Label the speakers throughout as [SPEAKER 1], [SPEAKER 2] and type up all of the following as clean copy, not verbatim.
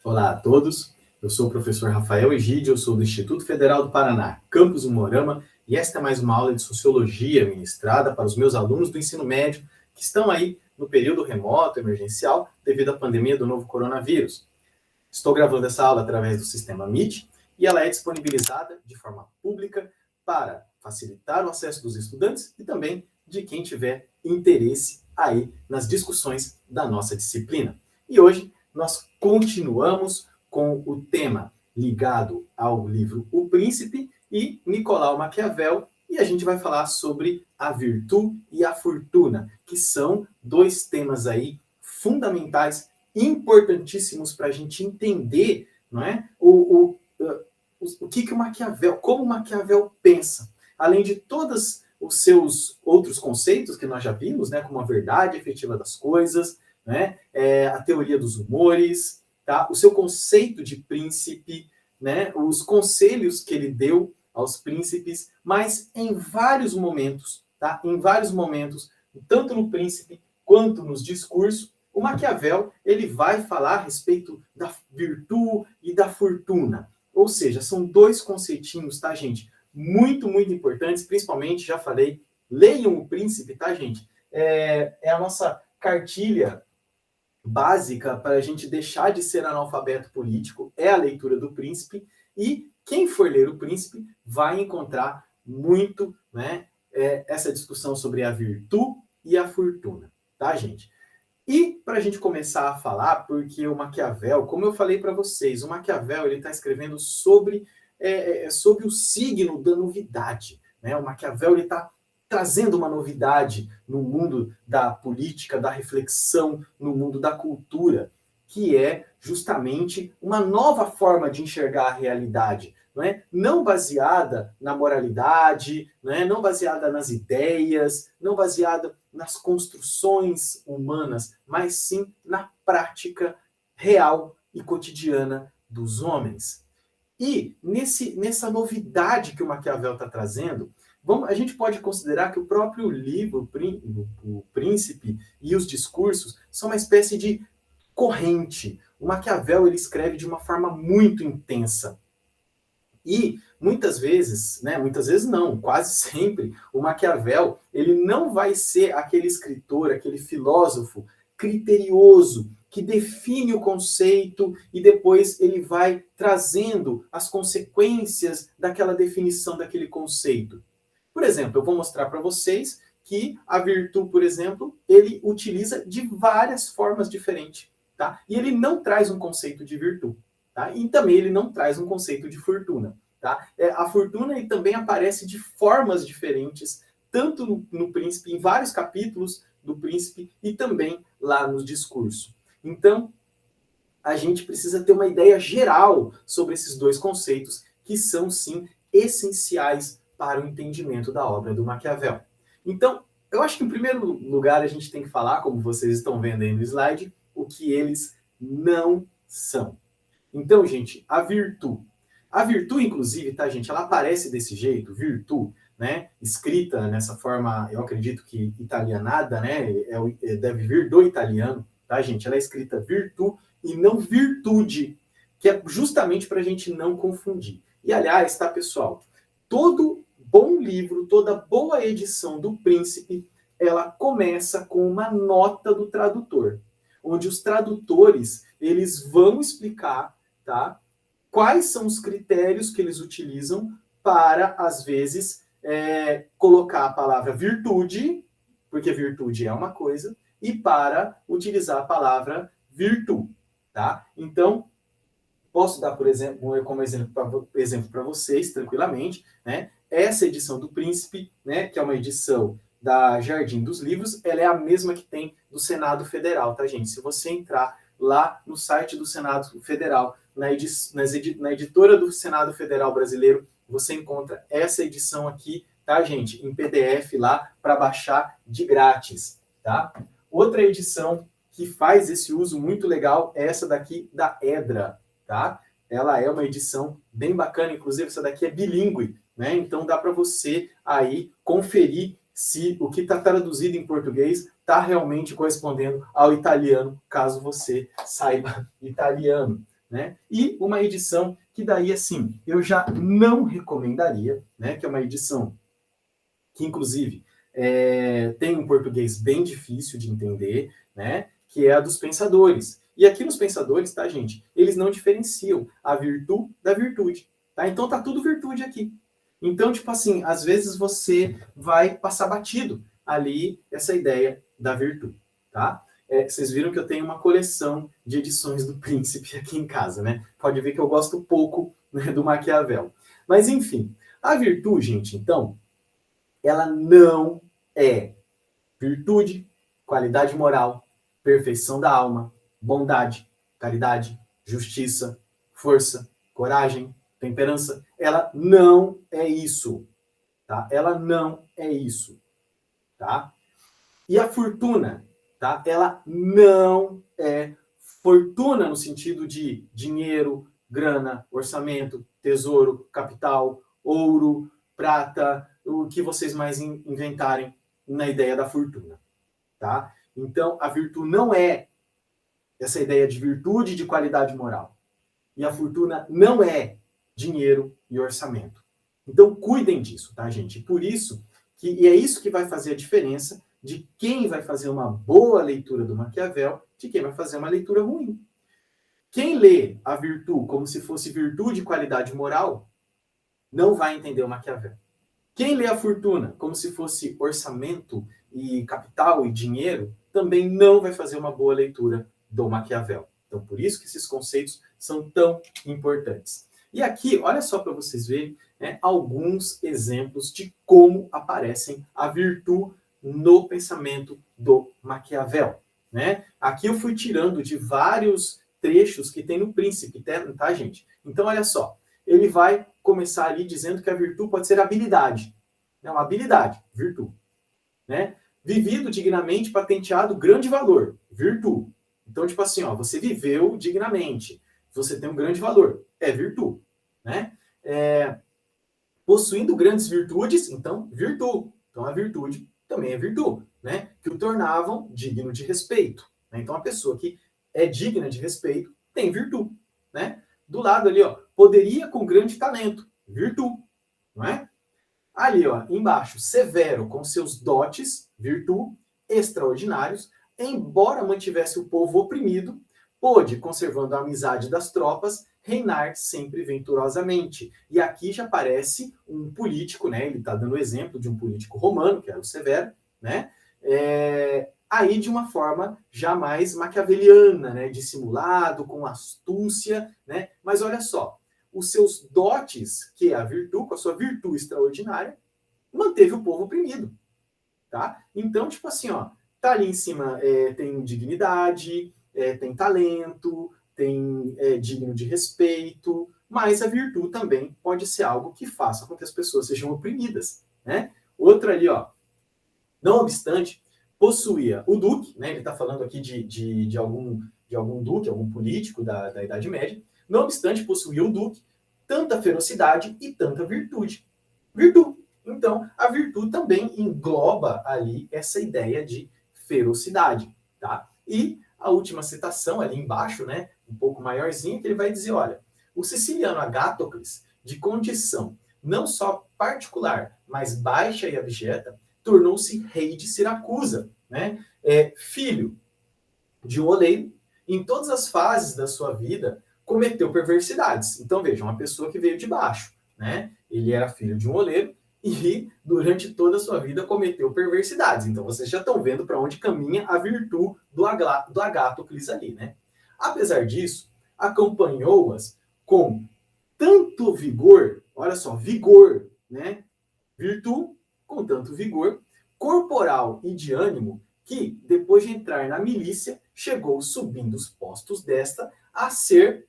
[SPEAKER 1] Olá a todos, eu sou o professor Rafael Egídio, eu sou do Instituto Federal do Paraná, Campus Umuarama, e esta é mais uma aula de Sociologia ministrada para os meus alunos do ensino médio que estão aí no período remoto, emergencial, devido à pandemia do novo coronavírus. Estou gravando essa aula através do sistema Meet e ela é disponibilizada de forma pública para facilitar o acesso dos estudantes e também de quem tiver interesse aí nas discussões da nossa disciplina. E hoje nós continuamos com o tema ligado ao livro O Príncipe e Nicolau Maquiavel, e a gente vai falar sobre a virtude e a fortuna, que são dois temas aí fundamentais, importantíssimos para a gente entender, não é? O que o Maquiavel, como o Maquiavel pensa, além de todos os seus outros conceitos que nós já vimos, né, como a verdade efetiva das coisas, né, a teoria dos humores, tá? O seu conceito de príncipe, né, os conselhos que ele deu aos príncipes, mas em vários momentos, tá? Em vários momentos, tanto no Príncipe quanto nos discursos, o Maquiavel ele vai falar a respeito da virtude e da fortuna. Ou seja, são dois conceitinhos, tá, gente? Muito, muito importantes, principalmente, já falei, leiam o Príncipe, tá, gente? É a nossa cartilha básica para a gente deixar de ser analfabeto político, é a leitura do Príncipe, e quem for ler o Príncipe vai encontrar muito, né, essa discussão sobre a virtude e a fortuna, tá, gente? E para a gente começar a falar, porque o Maquiavel, como eu falei para vocês, o Maquiavel ele está escrevendo sobre o signo da novidade, né? O Maquiavel ele está trazendo uma novidade no mundo da política, da reflexão, no mundo da cultura, que é justamente uma nova forma de enxergar a realidade, não baseada na moralidade, não baseada nas ideias, não baseada nas construções humanas, mas sim na prática real e cotidiana dos homens. E nessa novidade que o Maquiavel está trazendo, a gente pode considerar que o próprio livro, o Príncipe e os discursos, são uma espécie de corrente. O Maquiavel ele escreve de uma forma muito intensa. E muitas vezes não, quase sempre, o Maquiavel ele não vai ser aquele escritor, aquele filósofo criterioso, que define o conceito e depois ele vai trazendo as consequências daquela definição daquele conceito. Por exemplo, eu vou mostrar para vocês que a virtude, por exemplo, ele utiliza de várias formas diferentes, tá? E ele não traz um conceito de virtude, tá? E também ele não traz um conceito de fortuna, tá? A fortuna ele também aparece de formas diferentes, tanto no Príncipe, em vários capítulos do Príncipe, e também lá no discurso. Então, a gente precisa ter uma ideia geral sobre esses dois conceitos, que são, sim, essenciais para o entendimento da obra do Maquiavel. Então, eu acho que, em primeiro lugar, a gente tem que falar, como vocês estão vendo aí no slide, o que eles não são. Então, gente, a virtude. A virtude, inclusive, tá, gente, ela aparece desse jeito, virtude, né? Escrita nessa forma, eu acredito que italianada, né? Deve vir do italiano, tá, gente? Ela é escrita virtude e não virtude, que é justamente para a gente não confundir. E, aliás, tá, pessoal? Todo bom livro, toda boa edição do Príncipe, ela começa com uma nota do tradutor, onde os tradutores eles vão explicar, tá, quais são os critérios que eles utilizam para, às vezes, colocar a palavra virtude, porque virtude é uma coisa, e para utilizar a palavra virtude, tá? Então, posso dar, por exemplo, como exemplo para vocês, tranquilamente, né? Essa edição do Príncipe, né, que é uma edição da Jardim dos Livros, ela é a mesma que tem do Senado Federal, tá, gente? Se você entrar lá no site do Senado Federal, na editora do Senado Federal Brasileiro, você encontra essa edição aqui, tá, gente? Em PDF lá, para baixar de grátis, tá? Outra edição que faz esse uso muito legal é essa daqui da Edra, tá? Ela é uma edição bem bacana, inclusive essa daqui é bilíngue, né? Então dá para você aí conferir se o que está traduzido em português está realmente correspondendo ao italiano, caso você saiba italiano, né? E uma edição que daí, assim, eu já não recomendaria, né? Que é uma edição que, inclusive, tem um português bem difícil de entender, né? Que é a dos pensadores. E aqui nos pensadores, tá, gente? Eles não diferenciam a virtude da virtude, tá? Então tá tudo virtude aqui. Então, tipo assim, às vezes você vai passar batido ali essa ideia da virtude, tá? Vocês viram que eu tenho uma coleção de edições do Príncipe aqui em casa, né? Pode ver que eu gosto pouco, né, do Maquiavel. Mas, enfim, a virtude, gente, então, ela não é virtude, qualidade moral, perfeição da alma, bondade, caridade, justiça, força, coragem, temperança. Ela não é isso, tá? Ela não é isso, tá? E a fortuna, tá? Ela não é fortuna no sentido de dinheiro, grana, orçamento, tesouro, capital, ouro, prata, o que vocês mais inventarem na ideia da fortuna, tá? Então, a virtude não é essa ideia de virtude e de qualidade moral. E a fortuna não é dinheiro e orçamento. Então, cuidem disso, tá, gente? Por isso, e é isso que vai fazer a diferença de quem vai fazer uma boa leitura do Maquiavel de quem vai fazer uma leitura ruim. Quem lê a virtude como se fosse virtude e qualidade moral, não vai entender o Maquiavel. Quem lê a fortuna como se fosse orçamento e capital e dinheiro, também não vai fazer uma boa leitura do Maquiavel. Então, por isso que esses conceitos são tão importantes. E aqui, olha só para vocês verem, né, alguns exemplos de como aparecem a virtude no pensamento do Maquiavel, né? Aqui eu fui tirando de vários trechos que tem no Príncipe, tá, gente? Então, olha só. Ele vai começar ali dizendo que a virtude pode ser habilidade. É uma habilidade, virtude. Né? Vivido dignamente, patenteado, grande valor, virtude. Então, tipo assim, ó, você viveu dignamente, você tem um grande valor, é virtude. Né? Possuindo grandes virtudes, então, virtude. Então, a virtude também é virtude, né? Que o tornavam digno de respeito. Né? Então, a pessoa que é digna de respeito tem virtude. Né? Do lado ali, ó, poderia com grande talento, virtude, não é? Ali, ó, embaixo, severo com seus dotes, virtude, extraordinários, embora mantivesse o povo oprimido, pôde, conservando a amizade das tropas, reinar sempre venturosamente. E aqui já aparece um político, né? Ele está dando o exemplo de um político romano, que era o Severo, né? Aí de uma forma já mais maquiaveliana, né? Dissimulado, com astúcia, né? Mas olha só, os seus dotes, que é a virtude, com a sua virtude extraordinária, manteve o povo oprimido, tá? Então, tipo assim, ó, tá ali em cima, tem dignidade, tem talento, tem digno de respeito, mas a virtude também pode ser algo que faça com que as pessoas sejam oprimidas, né? Outra ali, ó, não obstante, possuía o duque, né? Ele está falando aqui de algum duque, algum político da Idade Média, não obstante, possuía o duque tanta ferocidade e tanta virtude. Virtude. Então, a virtude também engloba ali essa ideia de ferocidade, tá? E a última citação ali embaixo, né, um pouco maiorzinha, que ele vai dizer, olha, o siciliano Agáthocles, de condição não só particular, mas baixa e abjeta, tornou-se rei de Siracusa, né? Filho de um oleiro, em todas as fases da sua vida, cometeu perversidades. Então, vejam, uma pessoa que veio de baixo, né? Ele era filho de um oleiro e, durante toda a sua vida, cometeu perversidades. Então, vocês já estão vendo para onde caminha a virtude do Agáthocles ali, né? Apesar disso, acompanhou-as com tanto vigor, olha só, vigor, né? Virtude com tanto vigor corporal e de ânimo que, depois de entrar na milícia, chegou subindo os postos desta a ser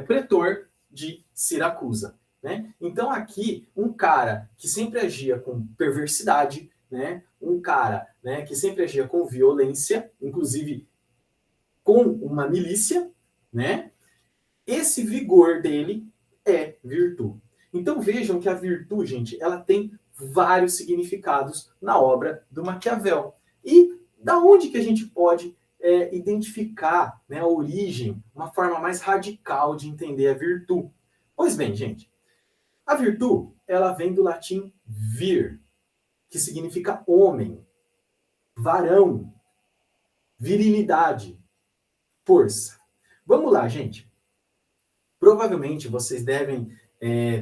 [SPEAKER 1] pretor de Siracusa. Né? Então aqui, um cara que sempre agia com perversidade, né? Um cara, né, que sempre agia com violência, inclusive com uma milícia, né? Esse vigor dele é virtude. Então vejam que a virtude, gente, ela tem vários significados na obra do Maquiavel. E da onde que a gente pode identificar, né, a origem, uma forma mais radical de entender a virtude. Pois bem, gente, a virtude, ela vem do latim vir, que significa homem, varão, virilidade, força. Vamos lá, gente. Provavelmente vocês devem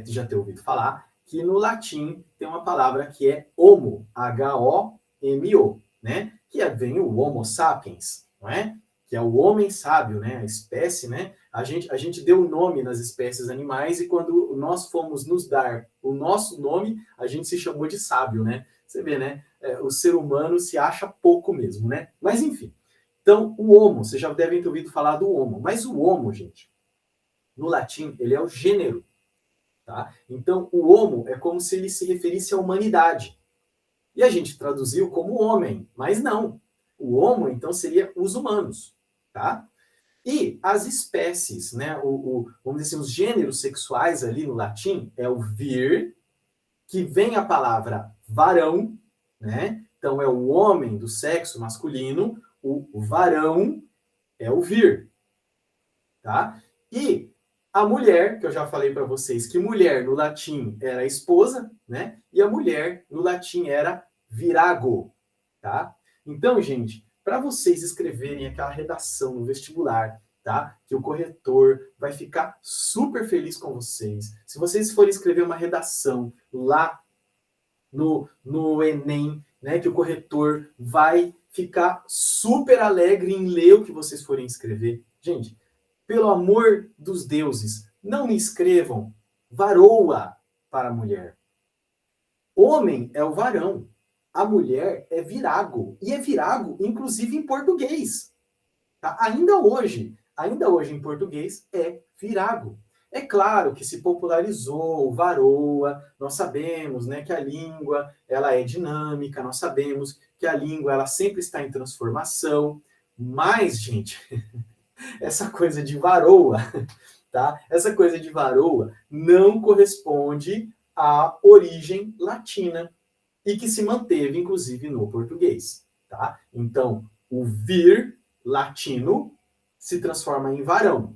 [SPEAKER 1] já ter ouvido falar que no latim tem uma palavra que é homo, H-O-M-O, né? Que vem o homo sapiens, não é? Que é o homem sábio, né? A espécie, né? A gente deu o nome nas espécies animais e quando nós fomos nos dar o nosso nome, a gente se chamou de sábio, né? Você vê, né? O ser humano se acha pouco mesmo, né? Mas enfim. Então, o homo, vocês já devem ter ouvido falar do homo. Mas o homo, gente, no latim, ele é o gênero. Tá? Então, o homo é como se ele se referisse à humanidade. E a gente traduziu como homem, mas não. O homo, então, seria os humanos. Tá? E as espécies, né? Vamos dizer assim, os gêneros sexuais ali no latim é o vir, que vem a palavra varão, né? Então, é o homem do sexo masculino, o varão é o vir. Tá? E a mulher, que eu já falei para vocês que mulher no latim era esposa, né? E a mulher no latim era virago, tá? Então, gente, para vocês escreverem aquela redação no vestibular, tá? Que o corretor vai ficar super feliz com vocês. Se vocês forem escrever uma redação lá no Enem, né? Que o corretor vai ficar super alegre em ler o que vocês forem escrever. Gente, pelo amor dos deuses, não me escrevam varoa para a mulher. Homem é o varão. A mulher é virago. E é virago, inclusive, em português. Tá? Ainda hoje em português, é virago. É claro que se popularizou o varoa, nós sabemos, né, que a língua ela é dinâmica, nós sabemos que a língua ela sempre está em transformação, mas, gente, essa coisa de varoa, tá? Essa coisa de varoa não corresponde à origem latina e que se manteve, inclusive, no português, tá? Então, o vir latino se transforma em varão.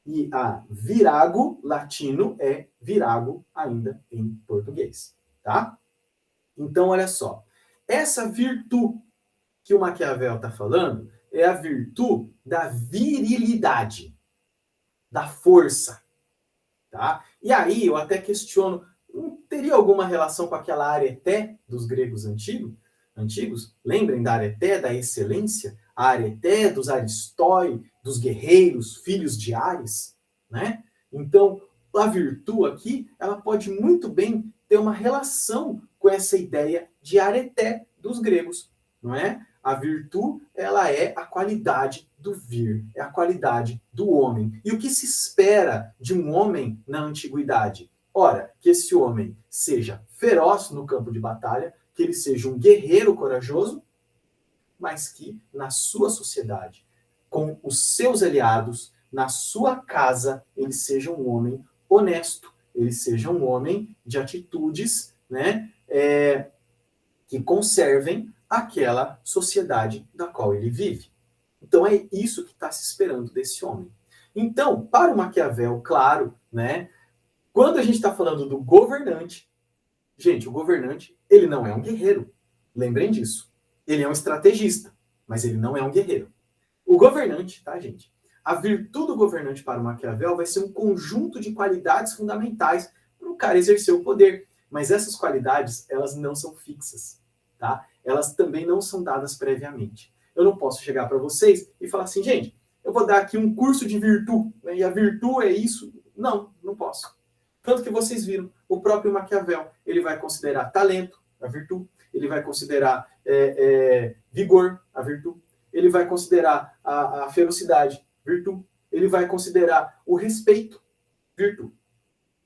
[SPEAKER 1] E a virago latino é virago ainda em português, tá? Então, olha só. Essa virtude que o Maquiavel está falando é a virtude da virilidade, da força, tá? E aí eu até questiono, não teria alguma relação com aquela areté dos gregos antigos? Lembrem da areté, da excelência? A areté dos aristói, dos guerreiros, filhos de Ares, né? Então, a virtude aqui, ela pode muito bem ter uma relação com essa ideia de areté dos gregos, não é? A virtude, ela é a qualidade do vir, é a qualidade do homem. E o que se espera de um homem na antiguidade? Ora, que esse homem seja feroz no campo de batalha, que ele seja um guerreiro corajoso, mas que na sua sociedade, com os seus aliados, na sua casa, ele seja um homem honesto, ele seja um homem de atitudes, né, que conservem aquela sociedade da qual ele vive. Então é isso que está se esperando desse homem. Então, para o Maquiavel, claro, né, quando a gente está falando do governante, gente, o governante, ele não é um guerreiro. Lembrem disso. Ele é um estrategista, mas ele não é um guerreiro. O governante, tá, gente? A virtude do governante para o Maquiavel vai ser um conjunto de qualidades fundamentais para o cara exercer o poder. Mas essas qualidades, elas não são fixas, tá? Elas também não são dadas previamente. Eu não posso chegar para vocês e falar assim, gente, eu vou dar aqui um curso de virtude, né, e a virtude é isso. Não, não posso. Tanto que vocês viram, o próprio Maquiavel, ele vai considerar talento, a virtude, ele vai considerar vigor, a virtude, ele vai considerar a ferocidade, virtude, ele vai considerar o respeito, virtude.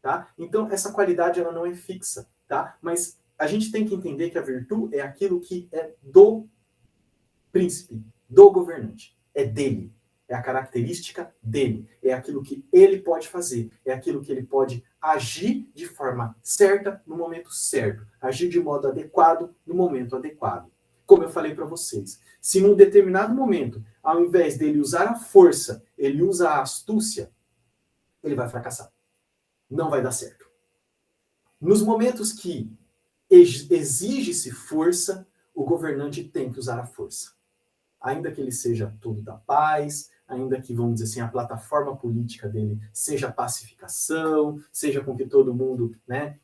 [SPEAKER 1] Tá? Então, essa qualidade ela não é fixa, tá? Mas a gente tem que entender que a virtude é aquilo que é do príncipe, do governante, é dele, é a característica dele, é aquilo que ele pode fazer, é aquilo que ele pode agir de forma certa no momento certo, agir de modo adequado no momento adequado. Como eu falei para vocês, se num determinado momento ao invés dele usar a força, ele usa a astúcia, ele vai fracassar. Não vai dar certo. Nos momentos que exige-se força, o governante tem que usar a força. Ainda que ele seja todo da paz, ainda que, vamos dizer assim, a plataforma política dele seja pacificação, seja com que todo mundo, né,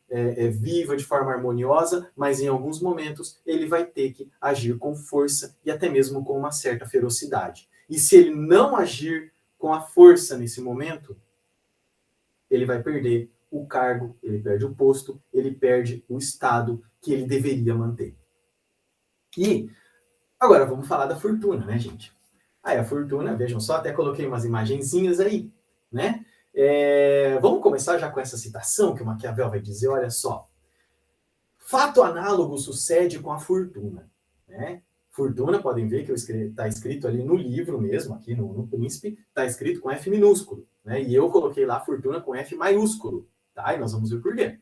[SPEAKER 1] viva de forma harmoniosa, mas em alguns momentos ele vai ter que agir com força e até mesmo com uma certa ferocidade. E se ele não agir com a força nesse momento, ele vai perder o cargo, ele perde o posto, ele perde o estado que ele deveria manter. E agora vamos falar da fortuna, né, gente? Aí a fortuna, vejam só, até coloquei umas imagenzinhas aí, né? Vamos começar já com essa citação que o Maquiavel vai dizer, olha só. Fato análogo sucede com a fortuna, né? Fortuna, podem ver que está escrito ali no livro mesmo, aqui no Príncipe, está escrito com F minúsculo, né? E eu coloquei lá fortuna com F maiúsculo, tá? E nós vamos ver por quê.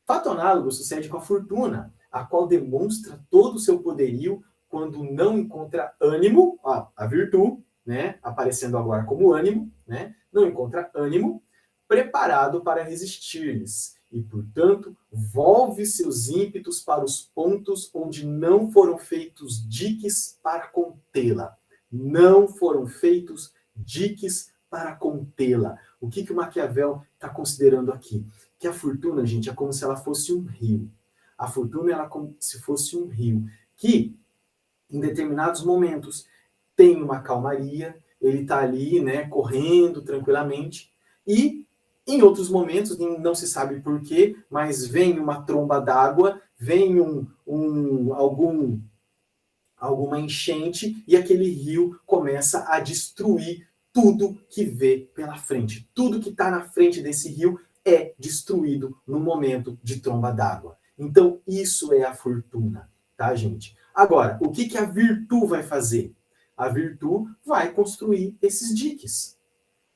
[SPEAKER 1] Fato análogo sucede com a fortuna, a qual demonstra todo o seu poderio quando não encontra ânimo, a virtude, né, aparecendo agora como ânimo, né, não encontra ânimo preparado para resistir-lhes e, portanto, volve seus ímpetos para os pontos onde não foram feitos diques para contê-la. Não foram feitos diques para contê-la. O que o Maquiavel está considerando aqui? Que a fortuna, gente, é como se ela fosse um rio. A fortuna é como se fosse um rio que, em determinados momentos, tem uma calmaria, ele está ali, né, correndo tranquilamente, e em outros momentos, não se sabe porquê, mas vem uma tromba d'água, vem alguma enchente, e aquele rio começa a destruir tudo que vê pela frente. Tudo que está na frente desse rio é destruído no momento de tromba d'água. Então, isso é a fortuna, tá, gente? Agora, o que a virtude vai fazer? A virtude vai construir esses diques.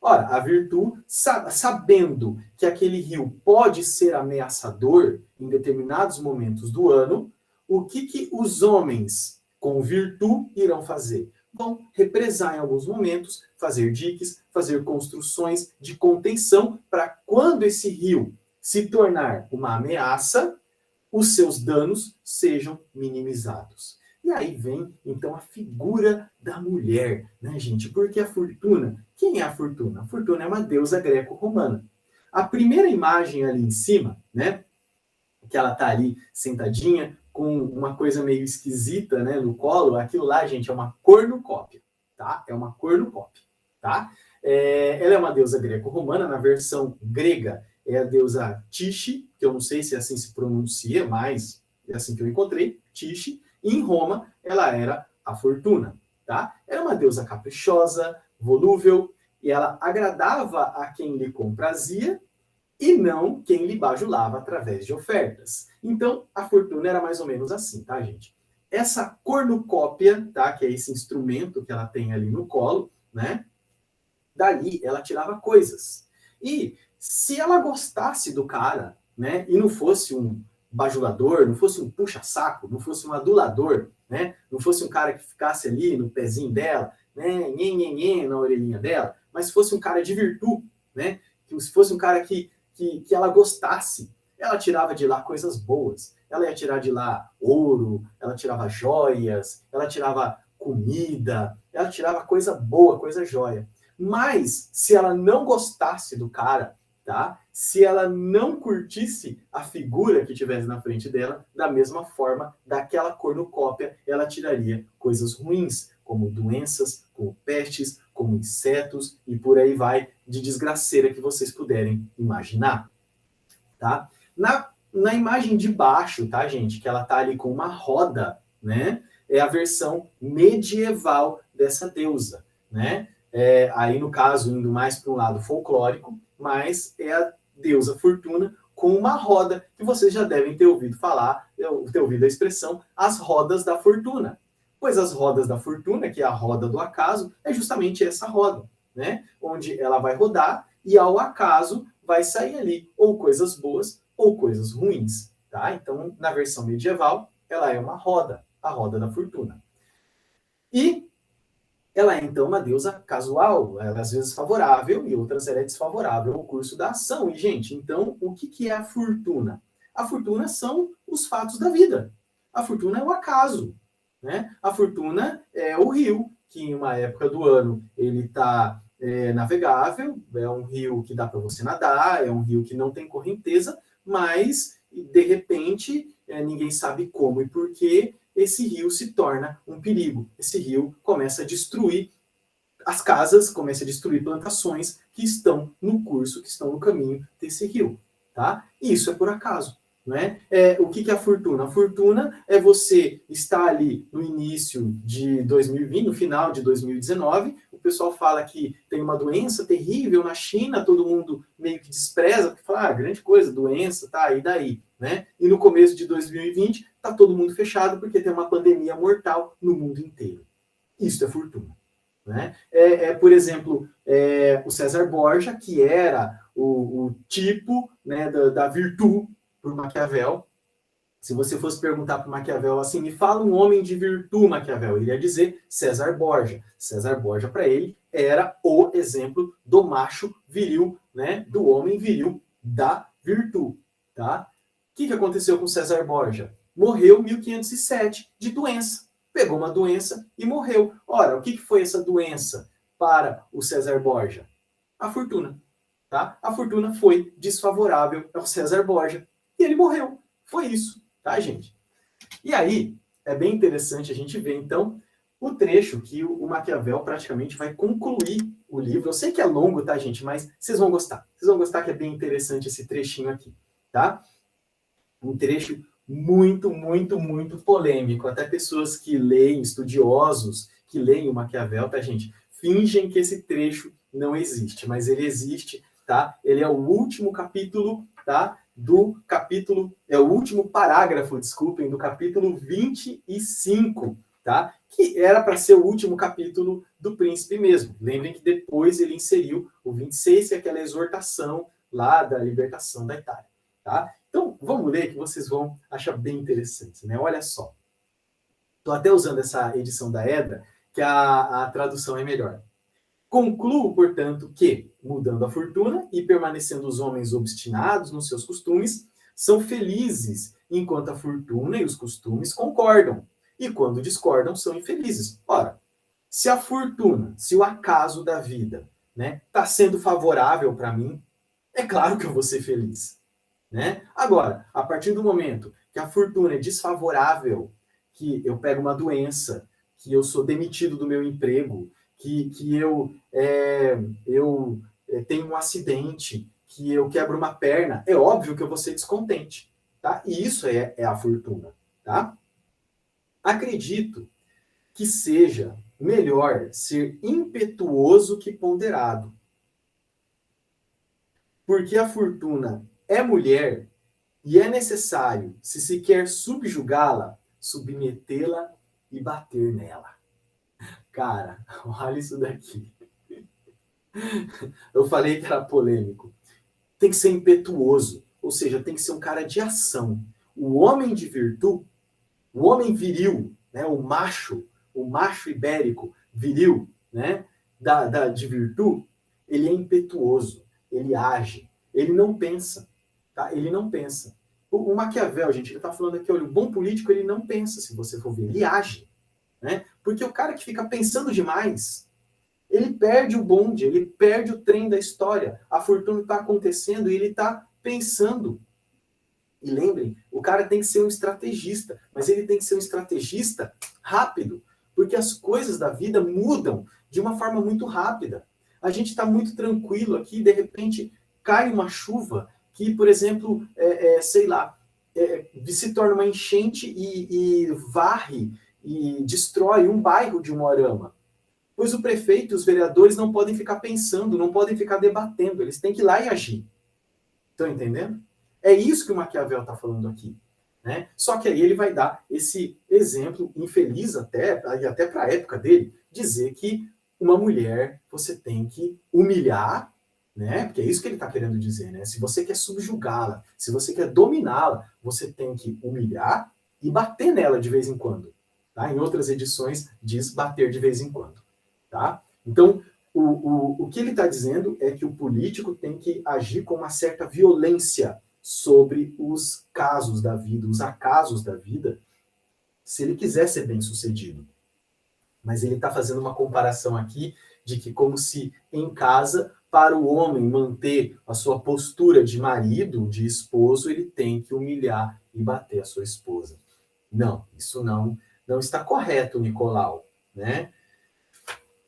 [SPEAKER 1] Ora, a virtude, sabendo que aquele rio pode ser ameaçador em determinados momentos do ano, o que os homens com virtude irão fazer? Vão represar em alguns momentos, fazer diques, fazer construções de contenção para quando esse rio se tornar uma ameaça, os seus danos sejam minimizados. E aí vem, então, a figura da mulher, né, gente? Porque a fortuna, quem é a fortuna? A fortuna é uma deusa greco-romana. A primeira imagem ali em cima, né, que ela tá ali sentadinha, com uma coisa meio esquisita, né, no colo, aquilo lá, gente, é uma cornucópia, tá? É uma cornucópia, tá? Ela é uma deusa greco-romana, na versão grega é a deusa Tiche, que eu não sei se assim se pronuncia, mas é assim que eu encontrei, Tiche. E em Roma, ela era a Fortuna, tá? Era uma deusa caprichosa, volúvel, e ela agradava a quem lhe comprazia e não quem lhe bajulava através de ofertas. Então, a fortuna era mais ou menos assim, tá, gente? Essa cornucópia, tá, que é esse instrumento que ela tem ali no colo, né? Dali ela tirava coisas. E se ela gostasse do cara, né, e não fosse um bajulador, não fosse um puxa-saco, não fosse um adulador, né, não fosse um cara que ficasse ali no pezinho dela, né, nhen, na orelhinha dela, mas fosse um cara de virtude, né, que se fosse um cara que ela gostasse, ela tirava de lá coisas boas. Ela ia tirar de lá ouro, ela tirava joias, ela tirava comida, ela tirava coisa boa, coisa joia. Mas, se ela não gostasse do cara, tá? Se ela não curtisse a figura que tivesse na frente dela, da mesma forma, daquela cornucópia, ela tiraria coisas ruins, como doenças, como pestes, como insetos e por aí vai, de desgraceira que vocês puderem imaginar, tá? Na imagem de baixo, tá, gente, que ela tá ali com uma roda, né? É a versão medieval dessa deusa, né? Aí, no caso, indo mais para um lado folclórico, mas é a deusa Fortuna com uma roda, que vocês já devem ter ouvido falar, ter ouvido a expressão, as rodas da fortuna. Pois as rodas da fortuna, que é a roda do acaso, é justamente essa roda, né? Onde ela vai rodar e, ao acaso, vai sair ali ou coisas boas ou coisas ruins, tá? Então, na versão medieval, ela é uma roda, a roda da fortuna. E ela é então uma deusa casual, ela é às vezes favorável e outras ela é desfavorável ao curso da ação. E, gente, então, o que é a fortuna? A fortuna são os fatos da vida. A fortuna é o acaso, né? A fortuna é o rio, que em uma época do ano ele está navegável, é um rio que dá para você nadar, é um rio que não tem correnteza, mas, de repente, ninguém sabe como e por quê, esse rio se torna um perigo. Esse rio começa a destruir as casas, começa a destruir plantações que estão no curso, que estão no caminho desse rio. Tá? E isso é por acaso. Né? O que é a fortuna? A fortuna é você estar ali no início de 2020, no final de 2019, o pessoal fala que tem uma doença terrível na China, todo mundo meio que despreza, porque fala, grande coisa, doença, tá, e daí? Né? E no começo de 2020, está todo mundo fechado porque tem uma pandemia mortal no mundo inteiro. Isso é fortuna. Né? Por exemplo, o César Borja, que era o tipo, né, da virtude por Maquiavel. Se você fosse perguntar para Maquiavel assim, me fala um homem de virtude, Maquiavel, ele ia dizer César Borja. César Borja, para ele, era o exemplo do macho viril, né, do homem viril da virtude. Tá? O que aconteceu com César Borja? Morreu em 1507 de doença. Pegou uma doença e morreu. Ora, o que foi essa doença para o César Borja? A fortuna. Tá? A fortuna foi desfavorável ao César Borja e ele morreu. Foi isso, tá, gente? E aí, é bem interessante a gente ver, então, o trecho que o Maquiavel praticamente vai concluir o livro. Eu sei que é longo, tá, gente? Mas vocês vão gostar. Vocês vão gostar que é bem interessante esse trechinho aqui, tá? Um trecho muito, muito, muito polêmico. Até pessoas que leem, estudiosos, que leem o Maquiavel, tá, gente? Fingem que esse trecho não existe, mas ele existe, tá? Ele é o último capítulo, tá? Do capítulo, é o último parágrafo, desculpem, do capítulo 25, tá? Que era para ser o último capítulo do Príncipe mesmo. Lembrem que depois ele inseriu o 26, que é aquela exortação lá da libertação da Itália, tá? Então, vamos ler que vocês vão achar bem interessante, né? Olha só. Estou até usando essa edição da Edra, que a tradução é melhor. Concluo, portanto, que, mudando a fortuna e permanecendo os homens obstinados nos seus costumes, são felizes, enquanto a fortuna e os costumes concordam, e quando discordam, são infelizes. Ora, se a fortuna, se o acaso da vida, né, está sendo favorável para mim, é claro que eu vou ser feliz. Né? Agora, a partir do momento que a fortuna é desfavorável, que eu pego uma doença, que eu sou demitido do meu emprego, que eu tenho um acidente, que eu quebro uma perna, é óbvio que eu vou ser descontente. Tá? E isso é a fortuna. Tá? Acredito que seja melhor ser impetuoso que ponderado. Porque a fortuna é mulher e é necessário, se quer subjugá-la, submetê-la e bater nela. Cara, olha isso daqui. Eu falei que era polêmico. Tem que ser impetuoso, ou seja, tem que ser um cara de ação. O homem de virtude, o homem viril, né, o macho ibérico viril, né, de virtude, ele é impetuoso, ele age, ele não pensa, tá? Ele não pensa. O Maquiavel, gente, ele está falando aqui, olha, o bom político, ele não pensa, se você for ver, ele age, né? Porque o cara que fica pensando demais, ele perde o bonde, ele perde o trem da história. A fortuna está acontecendo e ele está pensando. E lembrem, o cara tem que ser um estrategista, mas ele tem que ser um estrategista rápido, porque as coisas da vida mudam de uma forma muito rápida. A gente está muito tranquilo aqui, de repente cai uma chuva que, por exemplo, sei lá, se torna uma enchente e varre e destrói um bairro de Umuarama. Pois o prefeito e os vereadores não podem ficar pensando, não podem ficar debatendo, eles têm que ir lá e agir. Estão entendendo? É isso que o Maquiavel está falando aqui. Né? Só que aí ele vai dar esse exemplo infeliz até para a época dele, dizer que uma mulher você tem que humilhar, né? Porque é isso que ele está querendo dizer. Né? Se você quer subjugá-la, se você quer dominá-la, você tem que humilhar e bater nela de vez em quando. Tá? Em outras edições diz bater de vez em quando. tá? Então, o que ele está dizendo é que o político tem que agir com uma certa violência sobre os casos da vida, os acasos da vida, se ele quiser ser bem-sucedido. Mas ele está fazendo uma comparação aqui de que como se em casa, para o homem manter a sua postura de marido, de esposo, ele tem que humilhar e bater a sua esposa. Não, isso não está correto, Nicolau, né?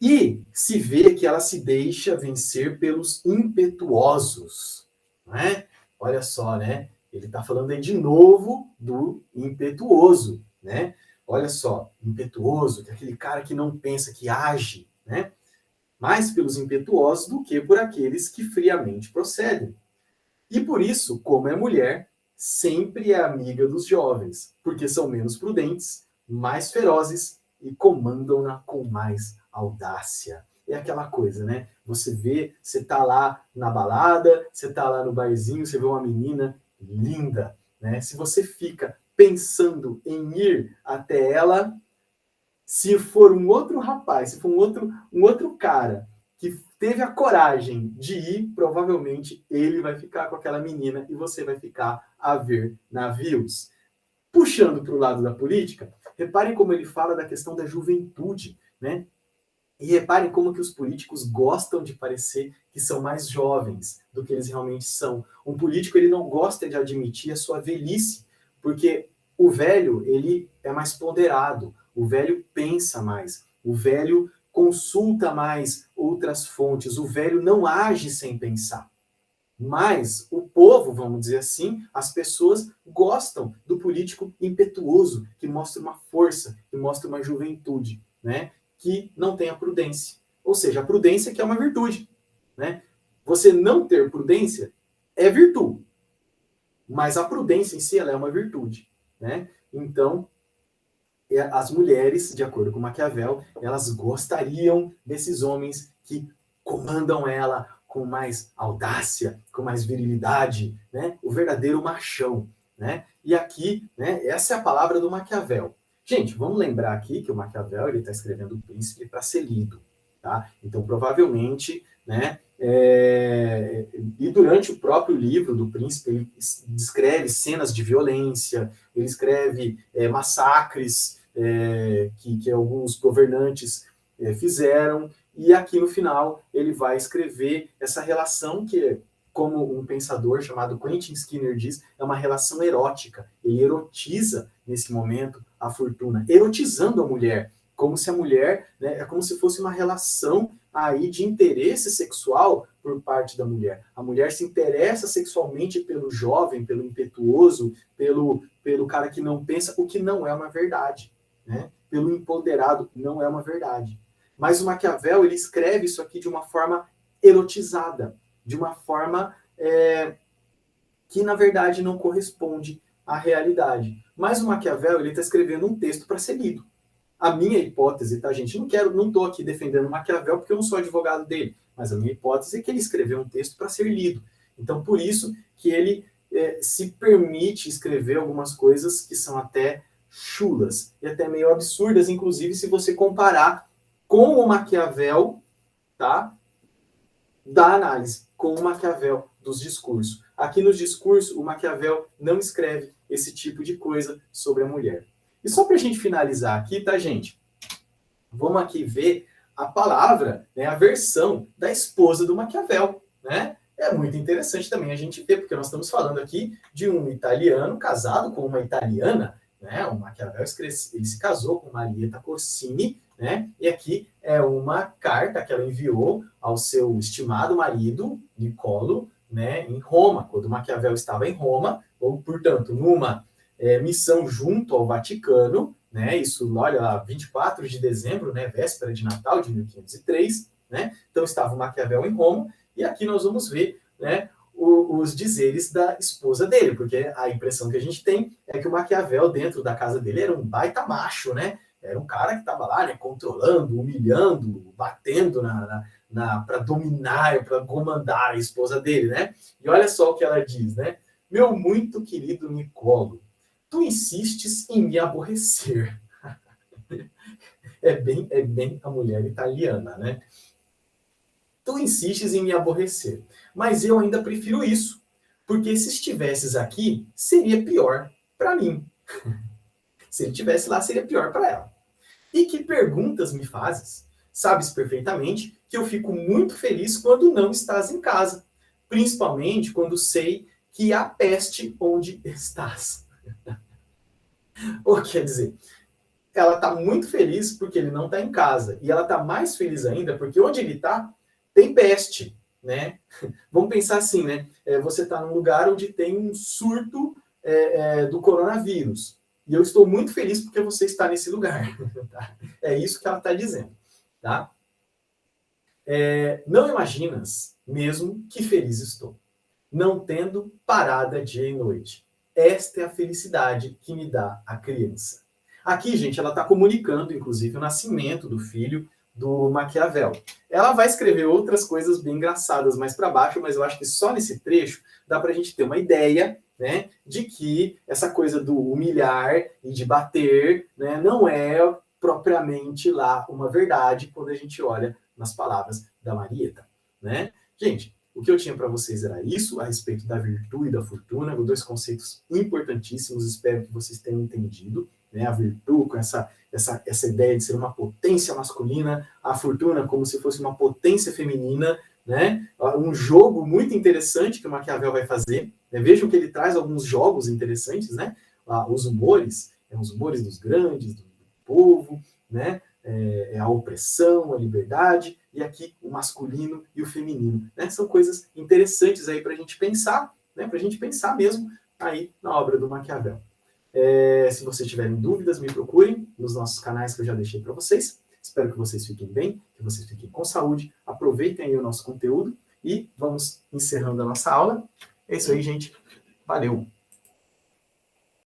[SPEAKER 1] E se vê que ela se deixa vencer pelos impetuosos, né? Olha só, né? Ele está falando aí de novo do impetuoso, né? Olha só, impetuoso, que é aquele cara que não pensa, que age, né? Mais pelos impetuosos do que por aqueles que friamente procedem. E por isso, como é mulher, sempre é amiga dos jovens, porque são menos prudentes, mais ferozes e comandam-na com mais audácia. É aquela coisa, né? Você vê, você tá lá na balada, você tá lá no barzinho, você vê uma menina linda, né? Se você fica pensando em ir até ela, se for um outro rapaz, se for um outro cara que teve a coragem de ir, provavelmente ele vai ficar com aquela menina e você vai ficar a ver navios. Puxando para o lado da política, reparem como ele fala da questão da juventude, né? E reparem como que os políticos gostam de parecer que são mais jovens do que eles realmente são. Um político, ele não gosta de admitir a sua velhice, porque o velho, ele é mais ponderado, o velho pensa mais, o velho consulta mais outras fontes, o velho não age sem pensar. Mas o povo, vamos dizer assim, as pessoas gostam do político impetuoso, que mostra uma força, que mostra uma juventude, né? Que não tem a prudência. Ou seja, a prudência que é uma virtude, né? Você não ter prudência é virtude, mas a prudência em si ela é uma virtude, né? Então, as mulheres, de acordo com Maquiavel, elas gostariam desses homens que comandam ela com mais audácia, com mais virilidade, né? O verdadeiro machão, né? E aqui, né, essa é a palavra do Maquiavel. Gente, vamos lembrar aqui que o Maquiavel ele está escrevendo O Príncipe para ser lido, tá? Então, provavelmente, né, e durante o próprio livro do Príncipe, ele descreve cenas de violência, ele escreve massacres que alguns governantes fizeram, e aqui no final ele vai escrever essa relação que, como um pensador chamado Quentin Skinner diz, é uma relação erótica. Ele erotiza, nesse momento, a fortuna, erotizando a mulher, como se a mulher, né, é como se fosse uma relação aí de interesse sexual por parte da mulher. A mulher se interessa sexualmente pelo jovem, pelo impetuoso, pelo cara que não pensa, o que não é uma verdade, né? Pelo empoderado, não é uma verdade. Mas o Maquiavel, ele escreve isso aqui de uma forma erotizada, de uma forma que, na verdade, não corresponde à realidade. Mas o Maquiavel, ele está escrevendo um texto para ser lido. A minha hipótese, tá, gente? Não estou aqui defendendo o Maquiavel porque eu não sou advogado dele, mas a minha hipótese é que ele escreveu um texto para ser lido. Então, por isso que ele se permite escrever algumas coisas que são até chulas e até meio absurdas, inclusive se você comparar com o Maquiavel, tá? Da análise, com o Maquiavel dos discursos. Aqui nos discursos, o Maquiavel não escreve esse tipo de coisa sobre a mulher. E só para a gente finalizar aqui, tá, gente? Vamos aqui ver a palavra, né, a versão da esposa do Maquiavel, né? É muito interessante também a gente ver, porque nós estamos falando aqui de um italiano casado com uma italiana, né? O Maquiavel ele se casou com Marietta Corsini, né? E aqui é uma carta que ela enviou ao seu estimado marido, Niccolo, né, em Roma, quando Maquiavel estava em Roma, ou, portanto, numa missão junto ao Vaticano, né? Isso, olha, 24 de dezembro, né? Véspera de Natal de 1503, né? Então estava o Maquiavel em Roma, e aqui nós vamos ver, né, os dizeres da esposa dele, porque a impressão que a gente tem é que o Maquiavel, dentro da casa dele, era um baita macho, né? Era um cara que estava lá, né, controlando, humilhando, batendo para dominar, para comandar a esposa dele, né? E olha só o que ela diz, né? Meu muito querido Niccolo, tu insistes em me aborrecer. É bem a mulher italiana, né? Tu insistes em me aborrecer, mas eu ainda prefiro isso, porque se estivesses aqui, seria pior para mim. Se ele estivesse lá, seria pior para ela. E que perguntas me fazes? Sabes perfeitamente que eu fico muito feliz quando não estás em casa, principalmente quando sei que há peste onde estás. Ou quer dizer, ela está muito feliz porque ele não está em casa. E ela está mais feliz ainda porque onde ele está, tem peste, né? Vamos pensar assim, né? Você está num lugar onde tem um surto do coronavírus. E eu estou muito feliz porque você está nesse lugar. Tá? É isso que ela está dizendo. Tá? Não imaginas mesmo que feliz estou, não tendo parada dia e noite. Esta é a felicidade que me dá a criança. Aqui, gente, ela está comunicando, inclusive, o nascimento do filho do Maquiavel. Ela vai escrever outras coisas bem engraçadas mais para baixo, mas eu acho que só nesse trecho dá para a gente ter uma ideia, né, de que essa coisa do humilhar e de bater, né, não é propriamente lá uma verdade quando a gente olha nas palavras da Marieta, né? Gente, o que eu tinha para vocês era isso, a respeito da virtude e da fortuna, dois conceitos importantíssimos, espero que vocês tenham entendido, né? A virtude com essa ideia de ser uma potência masculina, a fortuna como se fosse uma potência feminina, né? Um jogo muito interessante que o Maquiavel vai fazer, né? Vejam que ele traz alguns jogos interessantes, né? Os humores, os humores dos grandes, do povo, né? A opressão, a liberdade, e aqui o masculino e o feminino. Né? São coisas interessantes aí para a gente pensar, né? Para a gente pensar mesmo aí na obra do Maquiavel. Se vocês tiverem dúvidas, me procurem nos nossos canais que eu já deixei para vocês. Espero que vocês fiquem bem, que vocês fiquem com saúde, aproveitem aí o nosso conteúdo e vamos encerrando a nossa aula. É isso aí, gente. Valeu!